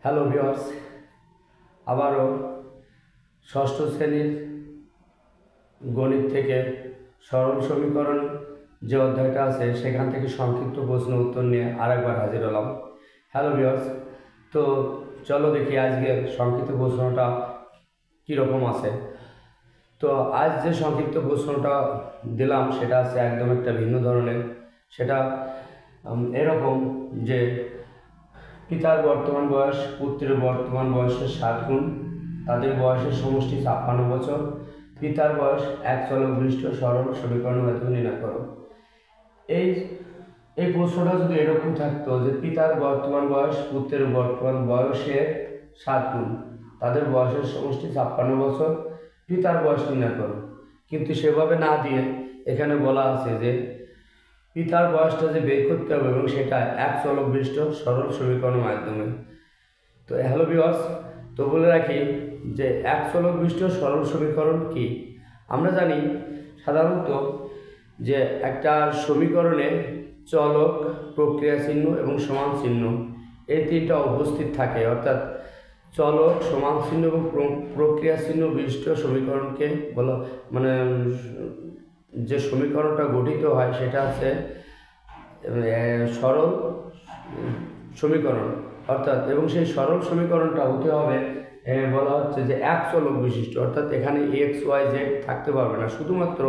Hello viewers, আবারও ষষ্ঠ শ্রেণীর গণিত থেকে সরল সমীকরণ যে অধ্যায়টা আছে সেখান থেকে সংক্ষিপ্ত প্রশ্ন উত্তর নিয়ে আরেকবার হাজির হলাম। হ্যালো ভিউয়ার্স, তো চলো দেখি আজকের সংক্ষিপ্ত প্রশ্নটা কীরকম আছে। তো আজ যে সংক্ষিপ্ত প্রশ্নটা দিলাম সেটা আছে একদম একটা ভিন্ন ধরনের। সেটা এরকম যে পিতার বর্তমান বয়স পুত্রের বর্তমান বয়সের 7 গুণ, তাদের বয়সের সমষ্টি 56 বছর, পিতার বয়স এক চলক বিশিষ্ট সরল সমীকরণ মাধ্যমে নির্ণয় করো। এই এই প্রশ্নটা যদি এরকম থাকতো যে পিতার বর্তমান বয়স পুত্রের বর্তমান বয়সের 7 গুণ, তাদের বয়সের সমষ্টি 56 বছর, পিতার বয়স নির্ণয় করো, কিন্তু সেভাবে না দিয়ে এখানে বলা আছে যে পিতার বয়সটা যে বের করতে হবে এবং সেটা এক চলক বিশিষ্ট সরল সমীকরণের মাধ্যমে। তো হ্যালো ভিউয়ার্স, তো বলে রাখি যে এক চলক বিশিষ্ট সরল সমীকরণ কি। আমরা জানি সাধারণত যে একটা সমীকরণে চলক, প্রক্রিয়া চিহ্ন এবং সমান চিহ্ন এই তিনটা উপস্থিত থাকে, অর্থাৎ চলক, সমান চিহ্ন এবং প্রক্রিয়া চিহ্ন বিশিষ্ট সমীকরণকে বলা মানে যে সমীকরণটা গঠিত হয় সেটা হচ্ছে সরল সমীকরণ, অর্থাৎ এবং সেই সরল সমীকরণটা হতে হবে বলা হচ্ছে যে এক চলক বিশিষ্ট, অর্থাৎ এখানে এক্স ওয়াই জেড থাকতে পারবে না, শুধুমাত্র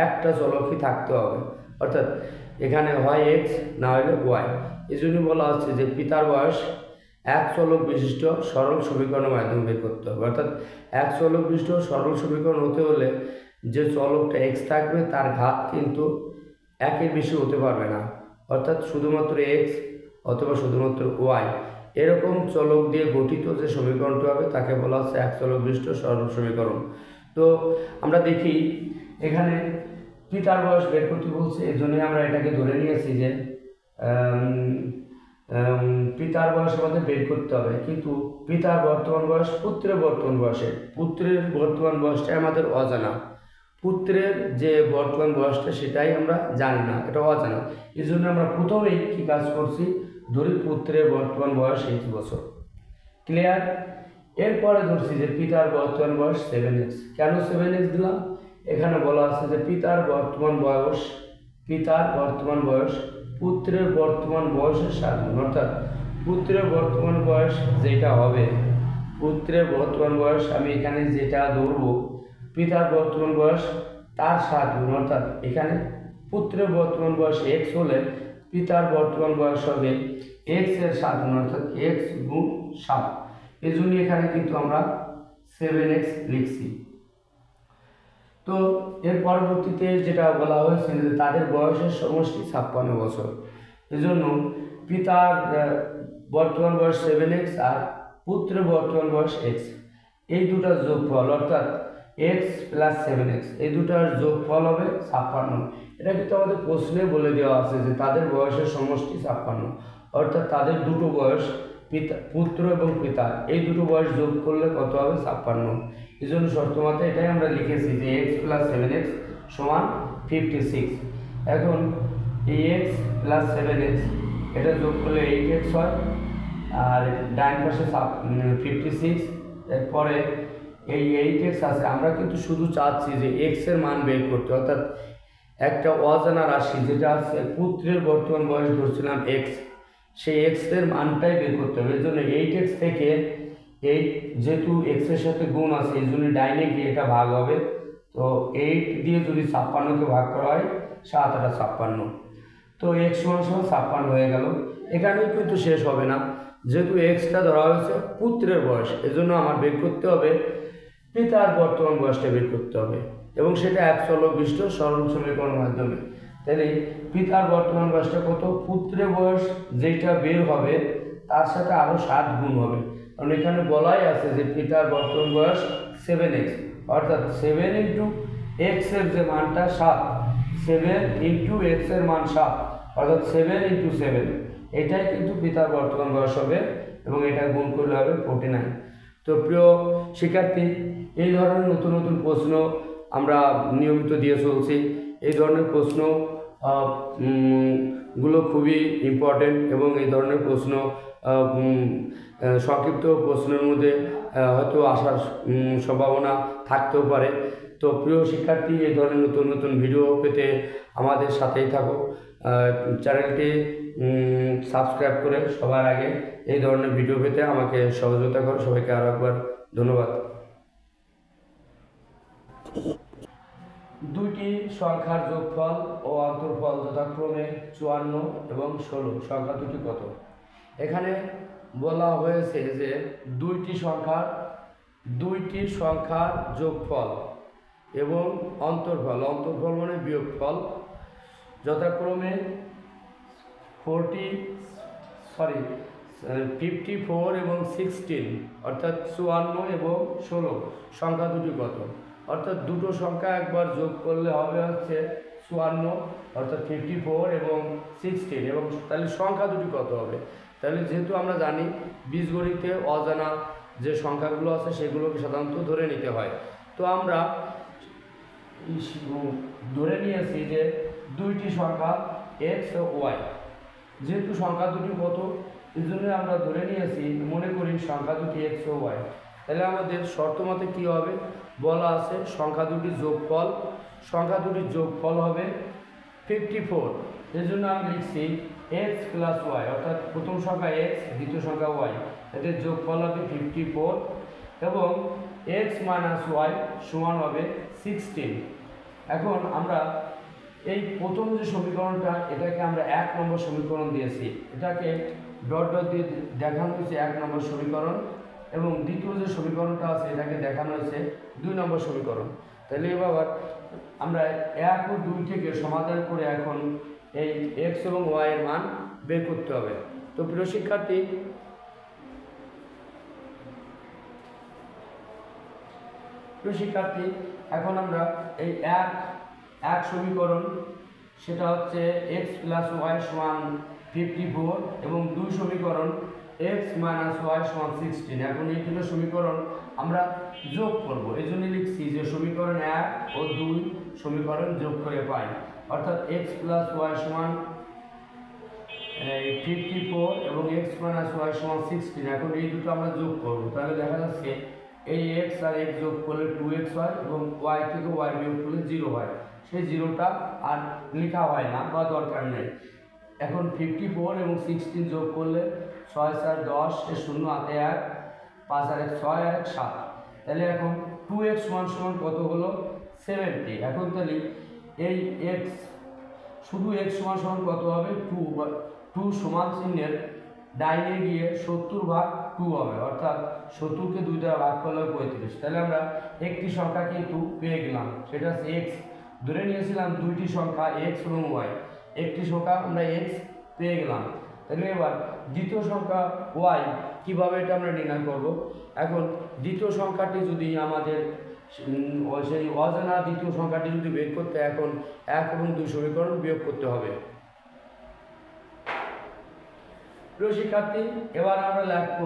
একটা চলকই থাকতে হবে, অর্থাৎ এখানে হয় এক্স না হলে ওয়াই। এই জন্য বলা হচ্ছে যে পিতার বয়স এক চলক বিশিষ্ট সরল সমীকরণের মাধ্যমে বের করতে হবে, অর্থাৎ এক চলক বিশিষ্ট সরল সমীকরণ হতে হলে যে চলকটা এক্স থাকবে তার ঘাত কিন্তু একের বেশি হতে পারবে না, অর্থাৎ শুধুমাত্র এক্স অথবা শুধুমাত্র ওয়াই এরকম চলক দিয়ে গঠিত যে সমীকরণটি হবে তাকে বলা হচ্ছে এক চলক বিশিষ্ট সরল সমীকরণ। তো আমরা দেখি এখানে পিতার বয়স বের করতে বলছে, এই জন্যই আমরা এটাকে ধরে নিয়েছি যে পিতার বয়স আমাদের বের করতে হবে, কিন্তু পিতার বর্তমান বয়স পুত্রের বর্তমান বয়সটাই আমাদের অজানা, পুত্রের যে বর্তমান বয়সটা সেটাই আমরা জানি না, এটা অজানা। এই জন্য আমরা প্রথমেই কী কাজ করছি, ধরি পুত্রের বর্তমান বয়স 8 বছর, ক্লিয়ার। এরপরে ধরছি যে পিতার বর্তমান বয়স 7x। কেন 7x দিলাম? এখানে বলা আছে যে পিতার বর্তমান বয়স পুত্রের বর্তমান বয়সের 7 গুণ, অর্থাৎ পুত্রের বর্তমান বয়স যেটা হবে, পুত্রের বর্তমান বয়স আমি এখানে যেটা ধরবো পিতার বর্তমান বয়স তার 7 গুণ, অর্থাৎ এখানে পুত্রের বর্তমান বয়স এক্স হলে পিতার বর্তমান বয়স হবে এক্স এর 7 গুণ, অর্থাৎ এক্স গুণ 7। এই জন্য এখানে কিন্তু আমরা 7x লিখছি। তো এর পরবর্তীতে যেটা বলা হয়েছে যে তাদের বয়সের সমষ্টি 56 বছর, এজন্য পিতার বর্তমান বয়স 7x আর পুত্রের বর্তমান বয়স এক্স, এই দুটার যোগফল অর্থাৎ এক্স প্লাস 7x, এই দুটার যোগফল হবে 56। এটা কিন্তু আমাদের প্রশ্নে বলে দেওয়া আছে যে তাদের বয়সের সমষ্টি 56, অর্থাৎ তাদের দুটো বয়স পুত্র এবং পিতা এই দুটো বয়স যোগ করলে কত হবে? 56। এই জন্য শর্তমতে এটাই আমরা লিখেছি যে এক্স প্লাস 7x সমান 56। এখন এই এক্স প্লাস 7x এটা যোগ করলে 8x হয়, আর ডান পাশে 56, এরপরে এই 8x আছে। আমরা কিন্তু শুধু চাচ্ছি যে এক্স এর মান বের করতে, অর্থাৎ একটা অজানা রাশি যেটা আছে পুত্রের বর্তমান বয়স ধরছিলাম এক্স, সেই এক্স এর মানটাই বের করতে হবে। এর জন্য 8x থেকে 8 যেহেতু এক্স এর সাথে গুণ আছে এই জন্য ডাইনে গিয়ে এটা ভাগ হবে, তো 8 দিয়ে যদি 56কে ভাগ করা হয় 7 8 56, তো এক্স সমান 56 হয়ে গেল। এখানেও কিন্তু শেষ হবে না, যেহেতু এক্সটা ধরা হয়েছে পুত্রের বয়স, এজন্য আমার বের করতে হবে পিতার বর্তমান বয়সটা বের করতে হবে, এবং সেটা এক চলক বিশিষ্ট সরল সমীকরণের মাধ্যমে। তাহলে পিতার বর্তমান বয়সটা কত? পুত্রের বয়স যেটা বের হবে তার সাথে আরও 7 গুণ হবে, কারণ এখানে বলাই আছে যে পিতার বর্তমান বয়স 7x, অর্থাৎ 7 ইন্টু এক্স এর যে মানটা 7, 7 ইন্টু এক্স এর মান 7, অর্থাৎ 7 ইন্টু 7, এটাই কিন্তু পিতার বর্তমান বয়স হবে, এবং এটা গুণ করলে হবে 49। তো প্রিয় শিক্ষার্থী, এই ধরনের নতুন নতুন প্রশ্ন আমরা নিয়মিত দিয়ে চলছি। এই ধরনের প্রশ্ন গুলো খুবই ইম্পর্টেন্ট, এবং এই ধরনের প্রশ্ন সংক্ষিপ্ত প্রশ্নের মধ্যে হয়তো আসার সম্ভাবনা থাকতেও পারে। তো প্রিয় শিক্ষার্থী, এই ধরনের নতুন নতুন ভিডিও পেতে আমাদের সাথেই থাকো। চ্যানেলটি সাবস্ক্রাইব করে সবার আগে এই ধরনের ভিডিও পেতে আমাকে সহযোগিতা করো। সবাইকে আরও একবার ধন্যবাদ। দুইটি সংখ্যার যোগফল ও অন্তরফল যথাক্রমে 54 এবং 16, সংখ্যা দুটি কত? এখানে বলা হয়েছে যে দুইটি সংখ্যার যোগফল এবং অন্তরফল মানে বিয়োগফল যথাক্রমে 54 এবং 16, অর্থাৎ 54 এবং 16, সংখ্যা দুটি কত? অর্থাৎ দুটো সংখ্যা একবার যোগ করলে হবে হচ্ছে 54, অর্থাৎ 54 এবং 16, এবং তাহলে সংখ্যা দুটি কত হবে? তাহলে যেহেতু আমরা জানি বীজগণিতে অজানা যে সংখ্যাগুলো আছে সেগুলোকে সাধারণত ধরে নিতে হয়। তো আমরা ধরে নিয়েছি যে দুইটি সংখ্যা এক্স ও ওয়াই। যেহেতু সংখ্যা দুটি কত, এই জন্য আমরা ধরে নিয়েছি, মনে করি সংখ্যা দুটি এক্স ও ওয়াই। তাহলে আমাদের শর্ত মতে কী হবে? বলা আছে সংখ্যা দুটির যোগফল হবে 54। এর জন্য আমি লিখছি এক্স প্লাস ওয়াই, অর্থাৎ প্রথম সংখ্যা এক্স, দ্বিতীয় সংখ্যা ওয়াই, এদের যোগফল হবে 54, এবং এক্স মাইনাস ওয়াই সমান হবে 16। এখন আমরা এই প্রথম যে সমীকরণটা, এটাকে আমরা 1 নম্বর সমীকরণ দিয়েছি, এটাকে ডট ডট দিয়ে দেখানো হয়েছে 1 নম্বর সমীকরণ, এবং দ্বিতীয় যে সমীকরণটা আছে এটাকে দেখানো হয়েছে 2 নম্বর সমীকরণ। তাহলে এবার আমরা 1 ও 2 থেকে সমাধান করে এখন এই এক্স এবং ওয়াই এর মান বের করতে হবে। তো প্রিয় শিক্ষার্থী, এখন আমরা এই এক সমীকরণ, সেটা হচ্ছে এক্স প্লাস ওয়াই সমান 54, এবং 2 সমীকরণ এক্স মাইনাস ওয়াই সমান 16। এখন এই দুটো সমীকরণ আমরা যোগ করব, এই জন্য লিখছি যে সমীকরণ 1 ও 2 সমীকরণ যোগ করে পাই, অর্থাৎ এক্স প্লাস ওয়াই সমান 54 এবং এক্স মাইনাস ওয়াই সমান 16। এখন এই দুটো আমরা যোগ করব, তাহলে দেখা যাচ্ছে এই এক্স আর এক্স যোগ করলে 2x হয়, এবং ওয়াই থেকে ওয়াই বিয়োগ করলে 0 হয়। সেই 0টা আর লেখা হয় না বা দরকার নেই। এখন 54 এবং 16 যোগ করলে 6 4 10, 0 হাতে 1, 5 আর 1 6 আর 1 7। তাহলে এখন 2x সমান কত হলো? 70। এখন তাহলে এই x, শুধু x সমান কত হবে? 2 সমান চিহ্নের ডাইনে গিয়ে 70/2 হবে, অর্থাৎ 70কে 2 দ্বারা ভাগ করলে 35। তাহলে আমরা একটি সংখ্যা কিন্তু পেয়ে গেলাম, সেটা হচ্ছে x। ধরে নিয়েছিলাম দুইটি সংখ্যা x এবং y, একটি সংখ্যা আমরা x পেয়ে গেলাম। তাহলে এবার দ্বিতীয় সংখ্যা y, কিভাবে এটা আমরা নির্ণয় করব? এখন দ্বিতীয় সংখ্যাটি যদি আমাদের সেই অজানা দ্বিতীয় সংখ্যাটি যদি বের করতে, এখন 1 এবং 2 সমীকরণ বিয়োগ করতে হবে। প্রিয় শিক্ষার্থী, এবার আমরা লিখব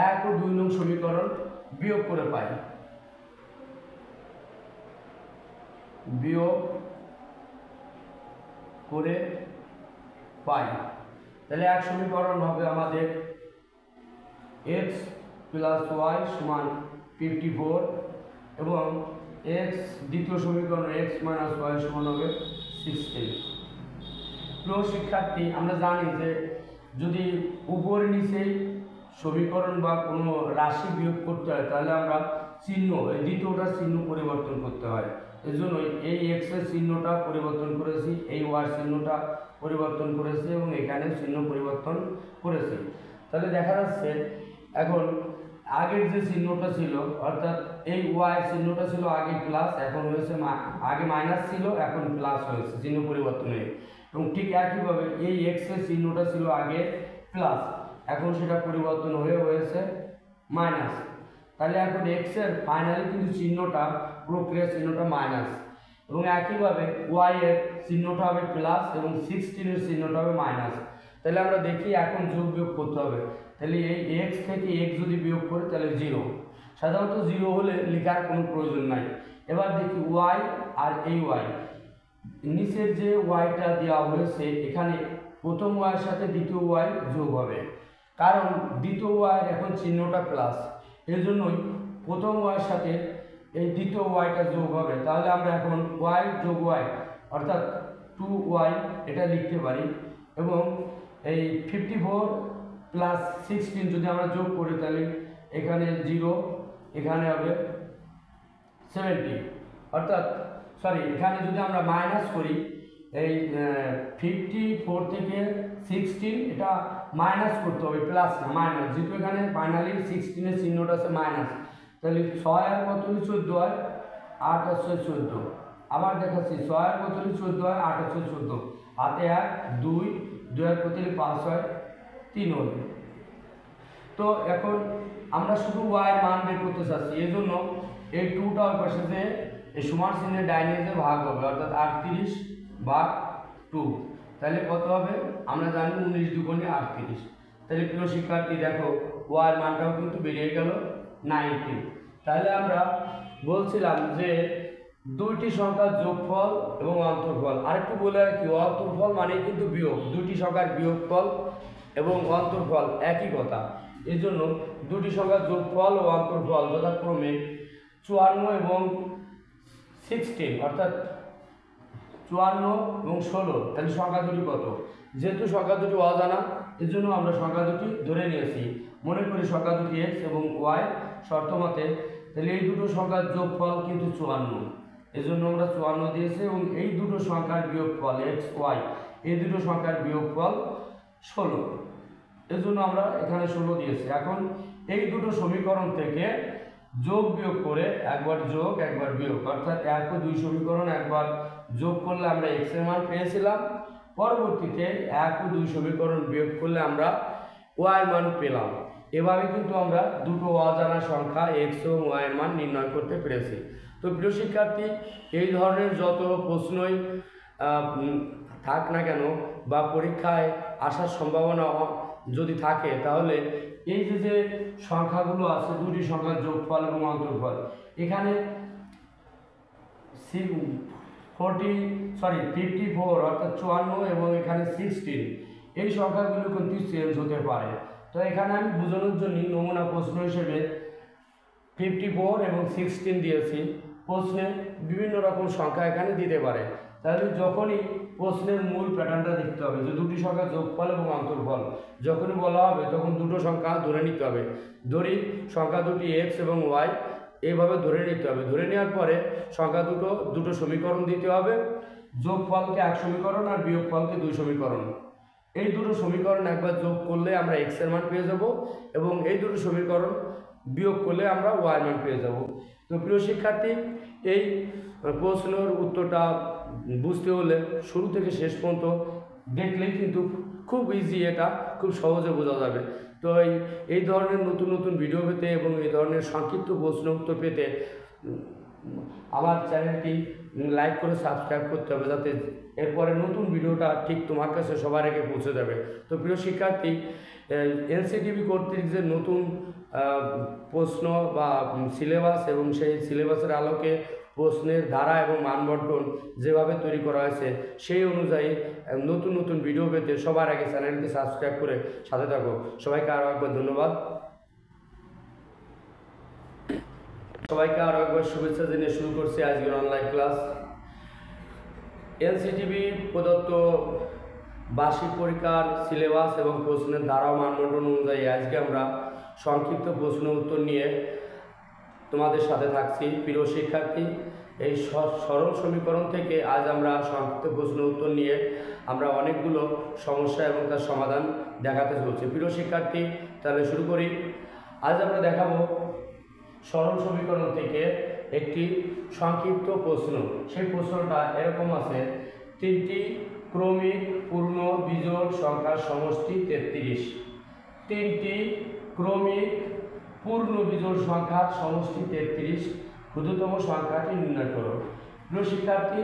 1 ও 2 নং সমীকরণ বিয়োগ করে পাই, তাহলে এক সমীকরণ হবে আমাদের x প্লাস ওয়াই সমান 54, এবং x দ্বিতীয় সমীকরণ x মাইনাস ওয়াই সমান হবে 16। প্রিয় শিক্ষার্থী, আমরা জানি যে যদি উপর নিচেই সমীকরণ বা কোনো রাশি বিয়োগ করতে হয়, তাহলে আমরা চিহ্ন, এই দ্বিতীয়টার চিহ্ন পরিবর্তন করতে হয়। এই জন্য এই এক্স এর চিহ্নটা পরিবর্তন করেছি, এই ওয়াই চিহ্নটা পরিবর্তন করেছি, এবং এখানে চিহ্ন পরিবর্তন করেছি। তাহলে দেখা যাচ্ছে এখন আগের যে চিহ্নটা ছিল, অর্থাৎ এই ওয়াই চিহ্নটা ছিল আগে প্লাস, এখন হয়েছে আগে মাইনাস ছিল, এখন প্লাস হয়েছে, চিহ্ন পরিবর্তন হয়ে। এবং ঠিক একইভাবে এই এক্স এর চিহ্নটা ছিল আগে প্লাস, এখন সেটা পরিবর্তন হয়ে হয়েছে মাইনাস। তাহলে এখন এক্স এর ফাইনালি কিন্তু চিহ্নটা, প্রক্রিয়া চিহ্নটা মাইনাস, এবং একইভাবে ওয়াই এর চিহ্নটা হবে প্লাস, এবং 16 এর চিহ্নটা হবে মাইনাস। তাহলে আমরা দেখি এখন যোগ বিয়োগ করতে হবে। তাহলে এই এক্স থেকে এক্স যদি বিয়োগ করে তাহলে 0, সাধারণত 0 হলে লেখার কোনো প্রয়োজন নাই। এবার দেখি ওয়াই আর এই ওয়াই, নিচের যে ওয়াইটা দেওয়া হয়েছে এখানে প্রথম ওয়াইয়ের সাথে দ্বিতীয় ওয়াই যোগ হবে, কারণ দ্বিতীয় ওয়াইয়ের এখন চিহ্নটা প্লাস, এর জন্যই প্রথম ওয়াইয়ের সাথে এই দ্বিতীয় ওয়াইটা যোগ হবে। তাহলে আমরা এখন ওয়াই যোগ ওয়াই অর্থাৎ 2y এটা লিখতে পারি, এবং এই 54 প্লাস 16 যদি আমরা যোগ করি তাহলে এখানে 0, এখানে হবে 70, অর্থাৎ সরি এখানে যদি আমরা মাইনাস করি এই 54 থেকে 16 এটা মাইনাস করতে হবে, প্লাস না মাইনাস, যেহেতু এখানে ফাইনালি 16 চিহ্নটা আছে মাইনাস, তাহলে 6 আর কত 14 হয় 8 আর 6 14। আবার দেখাচ্ছি 6 আর কত 14 হয় 8 আর 6 14, হাতে 1 2 2 আর কত 5 হয় 3 হল। তো এখন আমরা শুধু y এর মান বের করতে চাচ্ছি, এই জন্য এই 2টা ওই পাশে যে এই সমান চিহ্নের ডাইনে যে ভাগ হবে, অর্থাৎ 38 ভাগ 2, তাহলে কত হবে আমরা জানি 19 দুগুণে 38। তাহলে প্রিয় শিক্ষার্থী দেখো y এর মানটাও কিন্তু বেরিয়ে গেল 19। তাহলে আমরা বলছিলাম যে দুইটি সংখ্যার যোগফল এবং অন্তরফল, আরেকটু বলে রাখি অন্তরফল মানে কিন্তু বিয়োগ, দুইটি সংখ্যার বিয়োগফল এবং অন্তরফল একই কথা। এই জন্য দুটি সংখ্যার যোগফল ও অন্তরফল যথাক্রমে 54 এবং 16, অর্থাৎ 54 এবং 16। তাহলে সংখ্যা দুটি কত? যেহেতু সংখ্যা দুটি অজানা এর জন্য আমরা সংখ্যা দুটি ধরে নিয়েছি, মনে করি সংখ্যা দুটি x এবং y শর্ত মতে, তাহলে এই দুটো সংখ্যার যোগফল কিন্তু 54, এজন্য আমরা 54 দিয়েছি, এবং এই দুটো সংখ্যার বিয়োগফল x y এই দুটো সংখ্যার বিয়োগফল 16, এজন্য আমরা এখানে 16 দিয়েছি। এখন এই দুটো সমীকরণ থেকে যোগ বিয়োগ করে একবার যোগ একবার বিয়োগ, অর্থাৎ 1 ও 2 সমীকরণ একবার যোগ করলে আমরা x এর মান পেয়েছিলাম, পরবর্তীতে 1 ও 2 সমীকরণ বিয়োগ করলে আমরা y এর মান পেলাম। এভাবে কিন্তু আমরা দুটো অজানা সংখ্যা x এবং y এর মান নির্ণয় করতে পেরেছি। তো প্রিয় শিক্ষার্থী, এই ধরনের যত প্রশ্নই থাক না কেন বা পরীক্ষায় আসার সম্ভাবনা যদি থাকে, তাহলে এই যে সংখ্যাগুলো আছে দুটি সংখ্যার যোগফল এবং অন্তরফল, এখানে 54 অর্থাৎ 54 এবং এখানে 16 এই সংখ্যাগুলো কিন্তু চেঞ্জ হতে পারে। তো এখানে আমি বোঝানোর জন্য নমুনা প্রশ্ন হিসেবে 54 এবং 16 দিয়েছি। প্রশ্নে বিভিন্ন রকম সংখ্যা এখানে দিতে পারে, তাহলে যখনই প্রশ্নের মূল প্যাটার্নটা দেখতে হবে যে দুটি সংখ্যা যোগফল এবং অন্তরফল যখনই বলা হবে তখন দুটো সংখ্যা ধরে নিতে হবে। ধরি সংখ্যা দুটি x এবং y, এইভাবে ধরে নিতে হবে। ধরে নেওয়ার পরে সংখ্যা দুটো সমীকরণ দিতে হবে, যোগফলকে 1 সমীকরণ আর বিয়োগফলকে 2 সমীকরণ। এই দুটো সমীকরণ একবার যোগ করলে আমরা x এর মান পেয়ে যাব, এবং এই দুটো সমীকরণ বিয়োগ করলে আমরা y এর মান পেয়ে যাব। তো প্রিয় শিক্ষার্থী, এই প্রশ্নের উত্তরটা বুঝতে হলে শুরু থেকে শেষ পর্যন্ত দেখলেই কিন্তু খুব ইজি, এটা খুব সহজে বোঝা যাবে। তো এই ধরনের নতুন নতুন ভিডিও পেতে এবং এই ধরনের সংক্ষিপ্ত প্রশ্ন উত্তর পেতে আমার চ্যানেলটি লাইক করে সাবস্ক্রাইব করতে হবে, যাতে এরপরে নতুন ভিডিওটা ঠিক তোমার কাছে সবার আগে পৌঁছে যাবে। তো প্রিয় শিক্ষার্থী, এনসিটিভি কর্তৃক যে নতুন প্রশ্ন বা সিলেবাস এবং সেই সিলেবাসের আলোকে প্রশ্নের ধারা এবং মানবন্টন যেভাবে তৈরি করা হয়েছে, সেই অনুযায়ী নতুন নতুন ভিডিও পেতে সবার আগে চ্যানেলটি সাবস্ক্রাইব করে সাথে থাকো। সবাইকে আরও একবার ধন্যবাদ, সবাইকে আরও একবার শুভেচ্ছা জানিয়ে শুরু করছি আজকের অনলাইন ক্লাস। এনসিটিভি প্রদত্ত বার্ষিক পরীক্ষার সিলেবাস এবং প্রশ্নের ধারা ও মানবন্টন অনুযায়ী আজকে আমরা সংক্ষিপ্ত প্রশ্ন উত্তর নিয়ে তোমাদের সাথে থাকছি। প্রিয় শিক্ষার্থী, এই সরল সমীকরণ থেকে আজ আমরা সংক্ষিপ্ত প্রশ্ন উত্তর নিয়ে আমরা অনেকগুলো সমস্যা এবং তার সমাধান দেখাতে চলছি। প্রিয় শিক্ষার্থী, তাহলে শুরু করি। আজ আমরা দেখাবো সরল সমীকরণ থেকে একটি সংক্ষিপ্ত প্রশ্ন। সেই প্রশ্নটা এরকম আছে, 3টি ক্রমিক পূর্ণ বিজোড় সংখ্যার সমষ্টি 33। 3টি ক্রমিক পূর্ণ বিজোড় সংখ্যার সমষ্টি 33, ক্ষুদ্রতম সংখ্যাটি নির্ণয় করো। প্রিয় শিক্ষার্থী,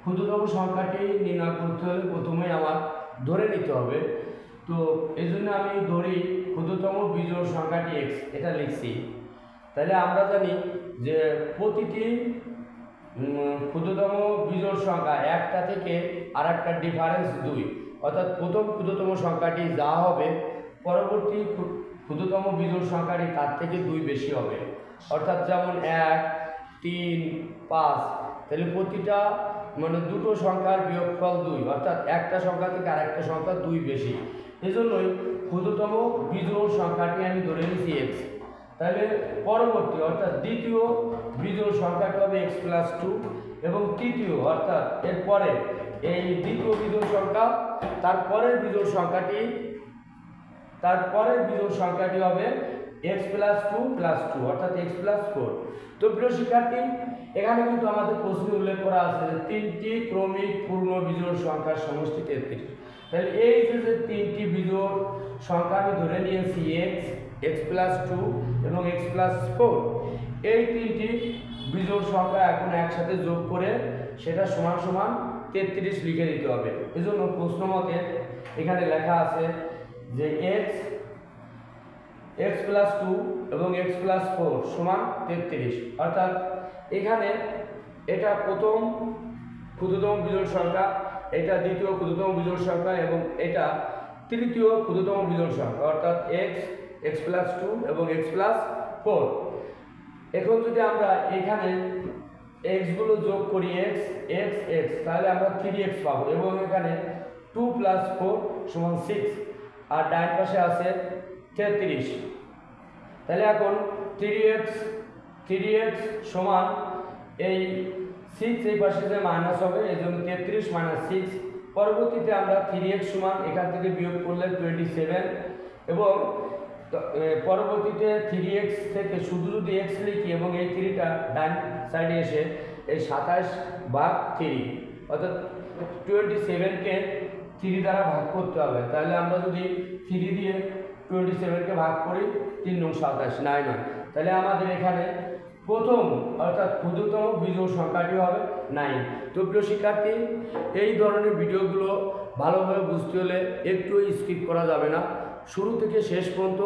ক্ষুদ্রতম সংখ্যাটি নির্ণয় করতে হলে প্রথমেই আমার ধরে নিতে হবে। তো এই জন্য আমি ধরি ক্ষুদ্রতম বিজোড় সংখ্যাটি x, এটা লিখছি। তাহলে আমরা জানি যে প্রতিটি ক্ষুদ্রতম বিজোড় সংখ্যা একটা থেকে আর একটা ডিফারেন্স 2, অর্থাৎ প্রথম ক্ষুদ্রতম সংখ্যাটি যা হবে পরবর্তী ক্ষুদ্রতম বিজোড় সংখ্যাটি তার থেকে 2 বেশি হবে। অর্থাৎ যেমন 1, 3, 5, তাহলে প্রতিটা মানে দুটো সংখ্যার বিয়োগফল 2, অর্থাৎ একটা সংখ্যা থেকে আরেকটা সংখ্যা 2 বেশি। এজন্যই ক্ষুদ্রতম বিজোড় সংখ্যাটি আমি ধরে নিয়েছি x। তাহলে পরবর্তী অর্থাৎ দ্বিতীয় বিজোড় সংখ্যাটি হবে x + 2 এবং তৃতীয় অর্থাৎ এরপরে এই দ্বিতীয় বিজোড় সংখ্যা তারপরের বিজোড় সংখ্যাটি হবে x + 2 + 2 অর্থাৎ x + 4। তো প্রিয় শিক্ষার্থী, এখানে কিন্তু আমাদের প্রশ্নে উল্লেখ করা আছে যে 3টি ক্রমিক পূর্ণ বিজোড় সংখ্যার সমষ্টি 33। তাহলে এই যে 3টি বিজোড় সংখ্যা আমি ধরে নিয়েছি x + 2 এবং x + 4, এই 3টি বিজোড় সংখ্যা এখন একসাথে যোগ করে সেটা সমান সমান 33 লিখে দিতে হবে। এজন্য প্রশ্ন মতে এখানে লেখা আছে যে x + 2 এবং x + 4 সমান 33। অর্থাৎ এখানে এটা প্রথম ক্ষুদ্রতম বিজোড় সংখ্যা, এটা দ্বিতীয় ক্ষুদ্রতম বিজোড় সংখ্যা এবং এটা তৃতীয় ক্ষুদ্রতম বিজোড় সংখ্যা, অর্থাৎ x + 2 এবং x + 4। এখন যদি আমরা এখানে x গুলো যোগ করি x, তাহলে আমরা 3x পাবো এবং এখানে 2 + 4 = 6 আর ডান পাশে আছে 33। তাহলে এখন 3x সমান এই 6 এই পাশে যে মাইনাস হবে এই জন্য 33 - 6। পরবর্তীতে আমরা 3x সমান এখান থেকে বিয়োগ করলে 27 এবং পরবর্তীতে 3x থেকে শুধু যদি x লিখি এবং এই 3টা ডান সাইডে এসে এই 27/3 অর্থাৎ 27কে 3 দ্বারা ভাগ করতে হবে। তাহলে আমরা যদি 3 দিয়ে 27কে ভাগ করি 3 × 27 9 হয়। তাহলে আমাদের এখানে প্রথম অর্থাৎ ক্ষুদ্রতম বিজোড় সংখ্যাটি হবে 9। তো প্রিয় শিক্ষার্থী, এই ধরনের ভিডিওগুলো ভালোভাবে বুঝতে হলে একটু স্কিপ করা যাবে না, শুরু থেকে শেষ পর্যন্ত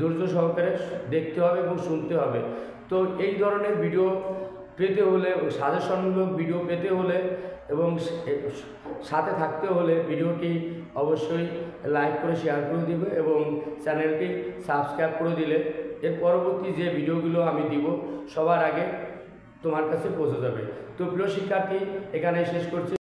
ধৈর্য সহকারে দেখতে হবে এবং শুনতে হবে। তো এই ধরনের ভিডিও পেতে হলে, সাজেশনমূলক ভিডিও পেতে হলে এবং সাথে থাকতে হলে ভিডিওটি অবশ্যই লাইক করে শেয়ার করে দিবে এবং চ্যানেলটি সাবস্ক্রাইব করে দিলে এর পরবর্তী যে ভিডিওগুলো আমি দিব সবার আগে তোমার কাছে পৌঁছে যাবে। তো প্রিয় শিক্ষার্থী, এখানে শেষ করছি।